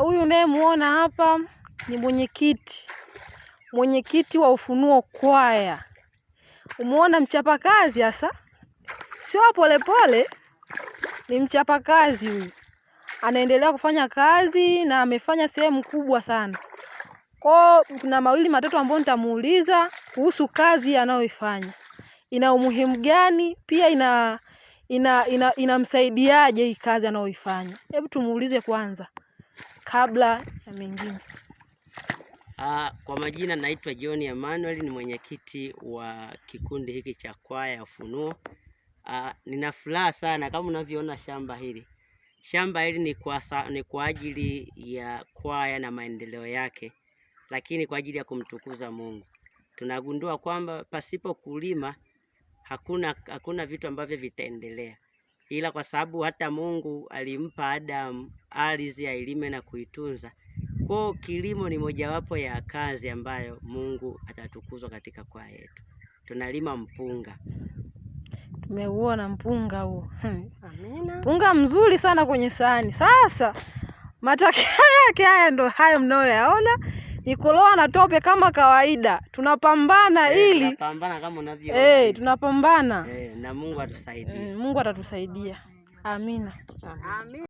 Huyu unayemuona hapa ni mwenyekiti wa Ufunuo Kwaya. Umeona mchapakazi hasa, sio polepole, ni mchapakazi huyu. Anaendelea kufanya kazi na amefanya sehemu kubwa sana. Kwa kuna mawili matatu ambayo nitamuuliza kuhusu kazi anayoifanya. Ina umuhimu gani? Pia inamsaidiaje hii kazi anayoifanya? Hebu tumuulize kwanza kabla ya mengine. Kwa majina naitwa John Emmanuel, ni mwenyekiti wa kikundi hiki cha kwaya ya Ufunuo. Nina furaha sana kama unavyoona shamba hili. Shamba hili ni kwa ajili ya kwaya na maendeleo yake, lakini kwa ajili ya kumtukuza Mungu. Tunagundua kwamba pasipo kulima hakuna vitu ambavyo vitaendelea. Ila kwa sababu hata Mungu alimpa Adam ardhi ailime na kuitunza. Kwa kilimo ni mojawapo ya kazi ambayo Mungu atatukuzwa katika kwaya yetu. Tunalima mpunga. Tumeuona mpunga huo. Amina. Mpunga mzuri sana kwenye sahani. Sasa matokeo yake haya ndo hayo mnayoyaona. Ni kuloa na tope kama kawaida. Tunapambana ili tunapambana kama unavyoona. Tunapambana. Na Mungu atusaidie. Mungu atatusaidia. Amina. Amina.